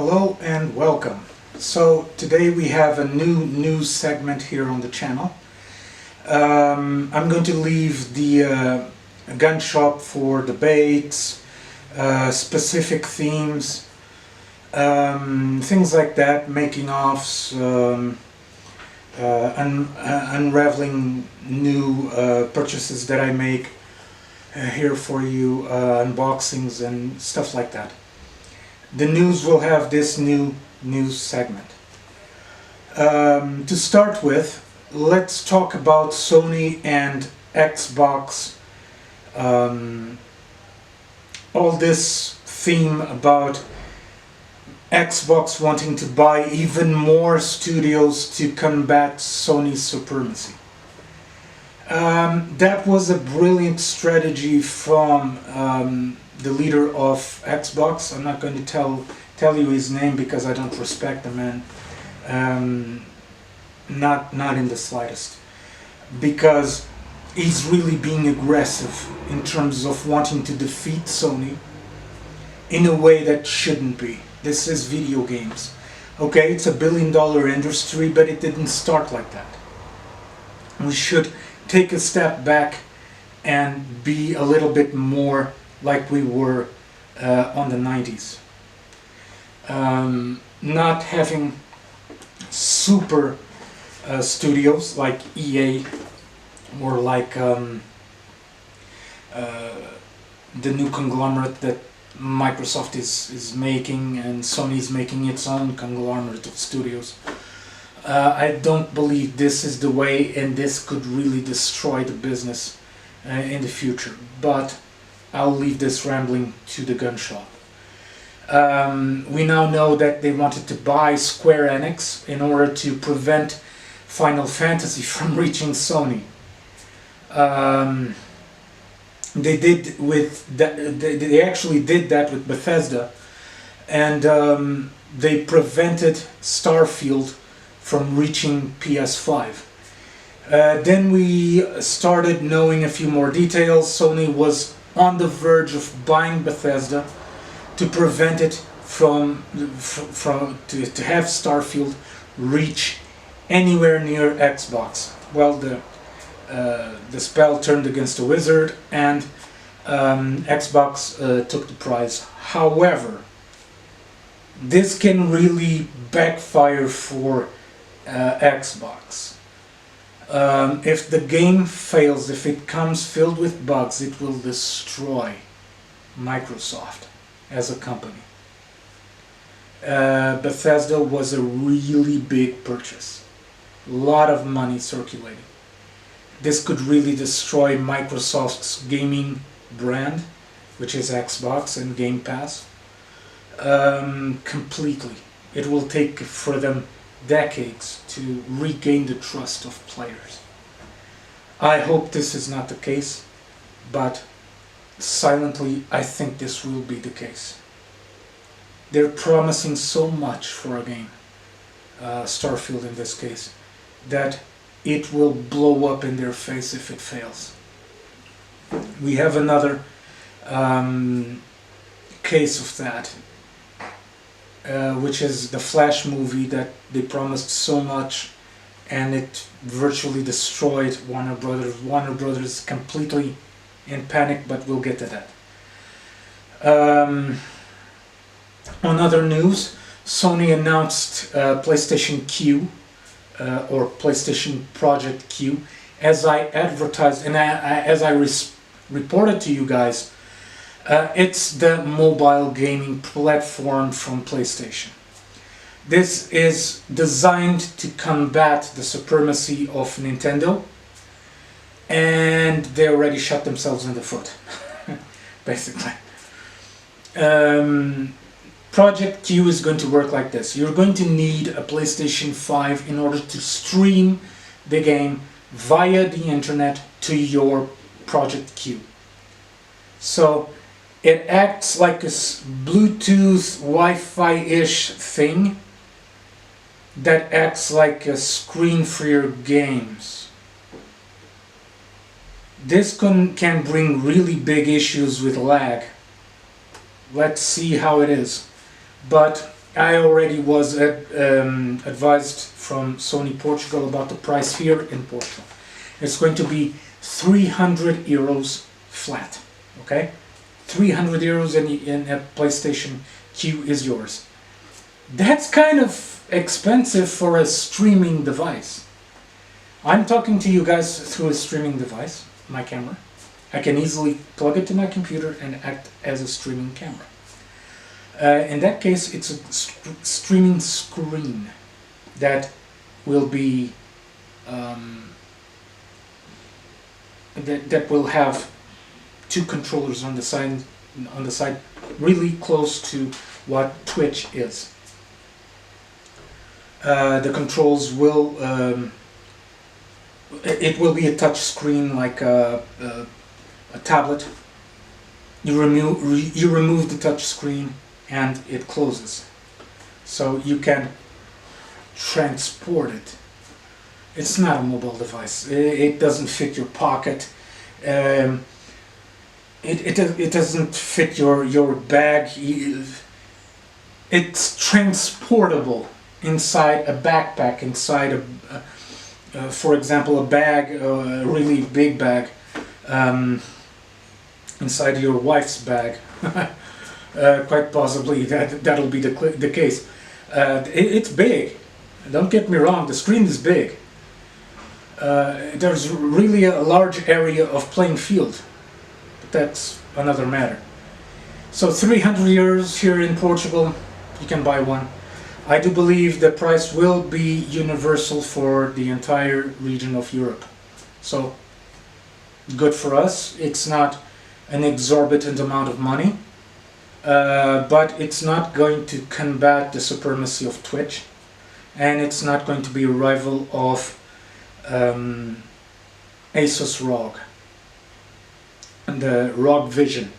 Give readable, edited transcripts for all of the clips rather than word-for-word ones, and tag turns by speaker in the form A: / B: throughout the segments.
A: Hello and welcome. So today we have a new news segment here on the channel. I'm going to leave the gun shop for debates, specific themes, things like that, making offs, unraveling new purchases that I make here for you, unboxings and stuff like that. The news will have this new news segment. To start with, let's talk about Sony and Xbox. All this theme about Xbox wanting to buy even more studios to combat Sony's supremacy. That was a brilliant strategy from the leader of Xbox. I'm not going to tell you his name because I don't respect the man, not in the slightest, because he's really being aggressive in terms of wanting to defeat Sony in a way that shouldn't be. This is video games. Okay, it's a billion-dollar industry, but it didn't start like that. We should take a step back and be a little bit more like we were on the 90s. Not having super studios like EA or like the new conglomerate that Microsoft is making, and Sony is making its own conglomerate of studios. I don't believe this is the way, and this could really destroy the business in the future. But I'll leave this rambling to the gun shop. We now know that they wanted to buy Square Enix in order to prevent Final Fantasy from reaching Sony. They did with that. They actually did that with Bethesda, and they prevented Starfield from reaching PS5. Then we started knowing a few more details. Sony was on the verge of buying Bethesda to prevent it from to have Starfield reach anywhere near Xbox. Well, the spell turned against the wizard, and Xbox took the prize. However, this can really backfire for Xbox. If the game fails, if it comes filled with bugs, it will destroy Microsoft as a company. Bethesda was a really big purchase. A lot of money circulating. This could really destroy Microsoft's gaming brand, which is Xbox and Game Pass, completely. It will take for them decades to regain the trust of players. I hope this is not the case, but silently I think this will be the case. They're promising so much for a game, Starfield in this case, that it will blow up in their face if it fails. We have another case of that, which is the Flash movie that they promised so much, and it virtually destroyed Warner Brothers. Warner Brothers completely in panic, but we'll get to that. On other news, Sony announced PlayStation Q, or PlayStation Project Q, as I advertised and as I reported to you guys. It's the mobile gaming platform from PlayStation. This is designed to combat the supremacy of Nintendo, and they already shot themselves in the foot, basically. Project Q is going to work like this. You're going to need a PlayStation 5 in order to stream the game via the internet to your Project Q. So it acts like a Bluetooth Wi-Fi-ish thing that acts like a screen for your games. This can bring really big issues with lag. Let's see how it is. But I already was advised from Sony Portugal about the price here in Portugal. It's going to be 300 euros flat, okay? 300 euros in a PlayStation Q is yours. That's kind of expensive for a streaming device. I'm talking to you guys through a streaming device, my camera. I can easily plug it to my computer and act as a streaming camera. In that case, it's a streaming screen that will be that will have two controllers on the side, really close to what Twitch is. The controls will it will be a touch screen like a tablet. You remove the touch screen and it closes, so you can transport it. It's not a mobile device. It doesn't fit your pocket. It doesn't fit your bag. It's transportable inside a backpack, inside for example, a bag, a really big bag, inside your wife's bag. Quite possibly that'll be the case. It's big. Don't get me wrong. The screen is big. There's really a large area of playing field, but that's another matter. So 300 euros here in Portugal, you can buy one. I do believe the price will be universal for the entire region of Europe. So good for us. It's not an exorbitant amount of money, but it's not going to combat the supremacy of Twitch, and it's not going to be a rival of Asus ROG and the ROG Vision.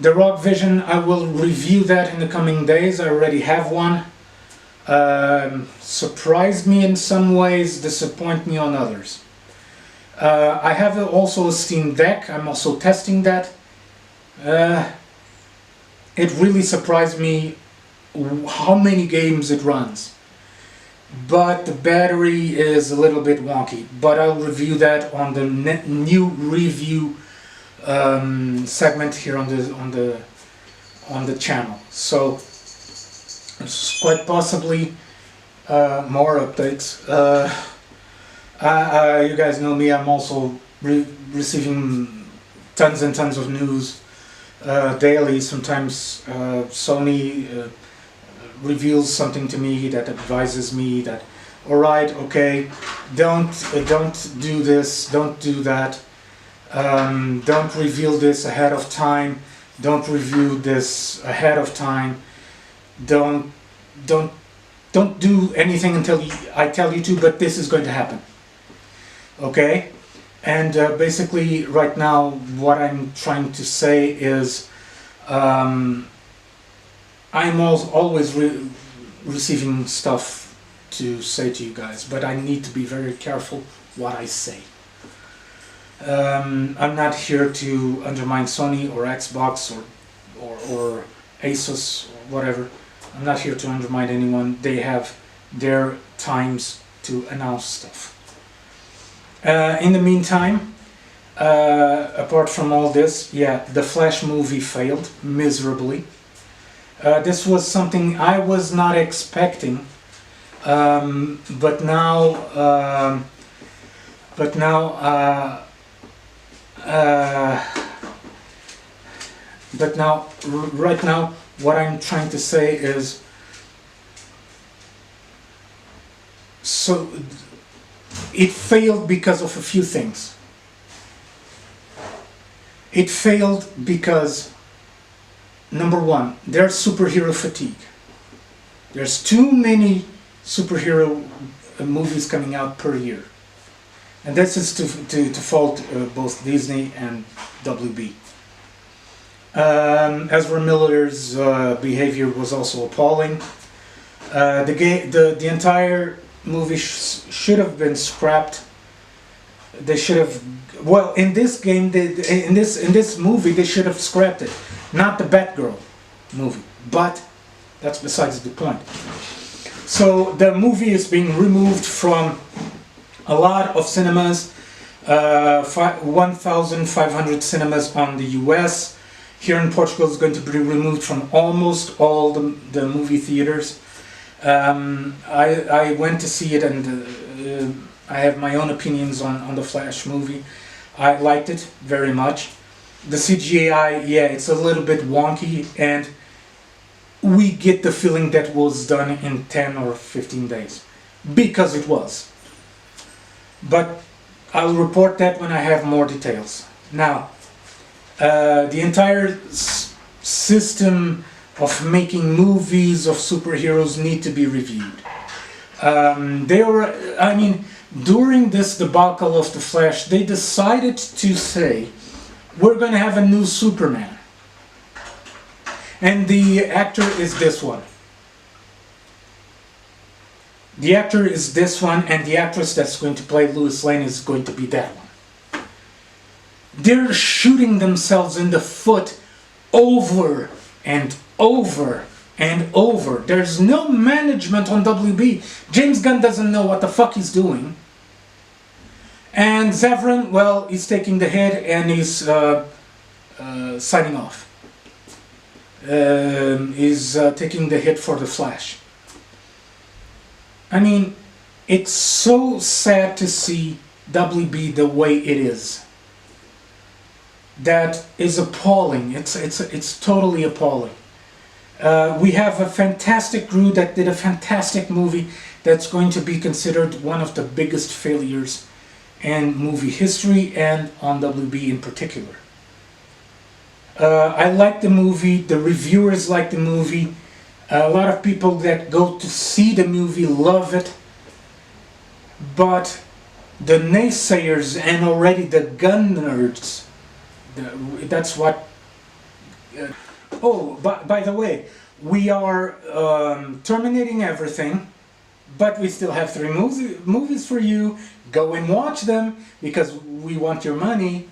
A: The ROG Vision, I will review that in the coming days. I already have one. Surprised me in some ways, disappoint me on others. I have also a Steam Deck. I'm also testing that. It really surprised me how many games it runs. But the battery is a little bit wonky. But I'll review that on the new review segment here on the channel. So quite possibly more updates. You guys know me. I'm also receiving tons and tons of news daily. Sometimes Sony reveals something to me that advises me that, all right, okay, don't do this, don't do that. Don't reveal this ahead of time. Don't review this ahead of time. Don't do anything until I tell you to. But this is going to happen. Okay, and basically, right now, what I'm trying to say is, I'm always receiving stuff to say to you guys, but I need to be very careful what I say. I'm not here to undermine Sony or Xbox or Asus or whatever. I'm not here to undermine anyone. They have their times to announce stuff. In the meantime, apart from all this, yeah, the Flash movie failed miserably. This was something I was not expecting, but now right now, what I'm trying to say is, so it failed because of a few things. It failed because, number one, there's superhero fatigue. There's too many superhero movies coming out per year. And this is to fault both Disney and WB. Ezra Miller's behavior was also appalling. The entire movie should have been scrapped. They should have. Well, in this game, in this movie, they should have scrapped it. Not the Batgirl movie, but that's besides the point. So the movie is being removed from a lot of cinemas, 1,500 cinemas on the US. Here in Portugal it's going to be removed from almost all the movie theaters. I went to see it, and I have my own opinions on the Flash movie. I liked it very much. The CGI, yeah, it's a little bit wonky, and we get the feeling that was done in 10 or 15 days. Because it was. But I'll report that when I have more details. Now, the entire system of making movies of superheroes need to be reviewed. During this debacle of the Flash, they decided to say, we're going to have a new Superman. And the actor is this one. The actor is this one, and the actress that's going to play Lois Lane is going to be that one. They're shooting themselves in the foot over and over and over. There's no management on WB. James Gunn doesn't know what the fuck he's doing. And Zevran, well, he's taking the hit and he's signing off. He's taking the hit for the Flash. I mean, it's so sad to see WB the way it is. That is appalling. It's totally appalling. We have a fantastic crew that did a fantastic movie that's going to be considered one of the biggest failures in movie history and on WB in particular. I like the movie, the reviewers like the movie, a lot of people that go to see the movie love it, but the naysayers and already the gun nerds, that's what... by the way, we are terminating everything, but we still have 3 movies for you. Go and watch them because we want your money.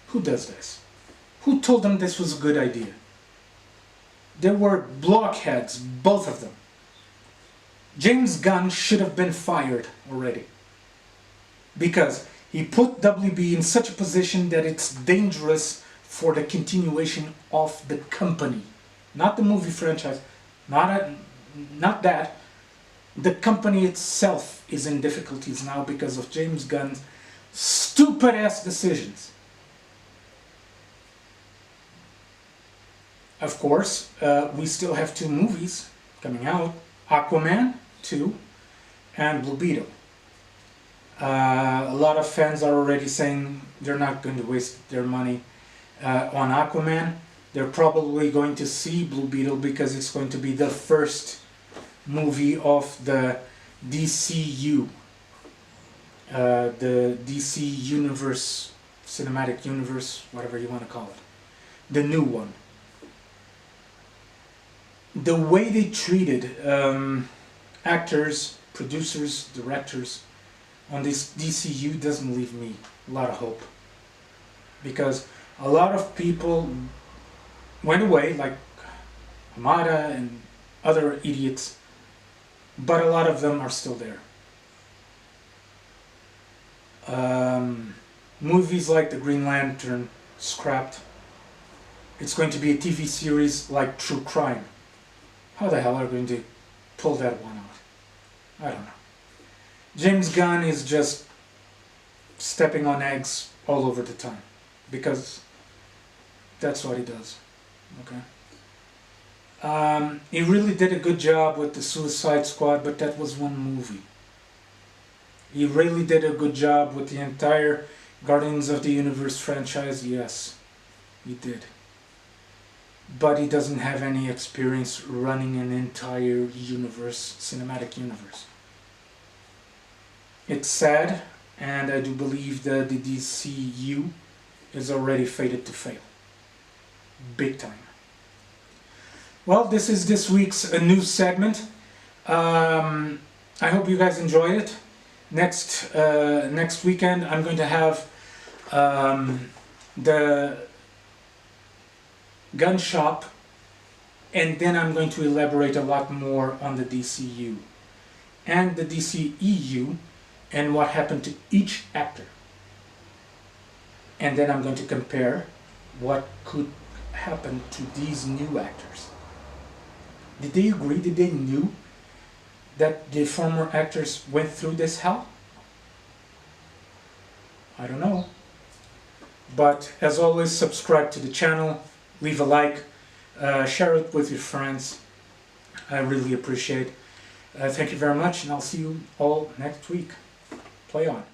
A: Who does this? Who told them this was a good idea? There were blockheads, both of them. James Gunn should have been fired already because he put WB in such a position that it's dangerous for the continuation of the company. Not the movie franchise, not that. The company itself is in difficulties now because of James Gunn's stupid ass decisions. Of course, we still have 2 movies coming out, Aquaman 2 and Blue Beetle. A lot of fans are already saying they're not going to waste their money on Aquaman. They're probably going to see Blue Beetle because it's going to be the first movie of the DCU, the DC Universe, Cinematic Universe, whatever you want to call it, the new one. The way they treated actors, producers, directors on this DCU doesn't leave me a lot of hope, because a lot of people went away, like Hamada and other idiots, but a lot of them are still there. Movies like The Green Lantern, scrapped. It's going to be a TV series like True Crime. How the hell are we going to pull that one out? I don't know. James Gunn is just stepping on eggs all over the time, because that's what he does. Okay. He really did a good job with the Suicide Squad, but that was one movie. He really did a good job with the entire Guardians of the Universe franchise, yes, he did. But he doesn't have any experience running an entire universe, cinematic universe. It's sad, and I do believe that the DCU is already fated to fail. Big time. Well, this is this week's news segment. I hope you guys enjoyed it. Next weekend I'm going to have the gun shop and then I'm going to elaborate a lot more on the DCU and the DCEU and what happened to each actor. And then I'm going to compare what could happen to these new actors. Did they agree? Did they knew that the former actors went through this hell? I don't know. But as always, subscribe to the channel, leave a like, share it with your friends. I really appreciate it. Thank you very much, and I'll see you all next week. Play on.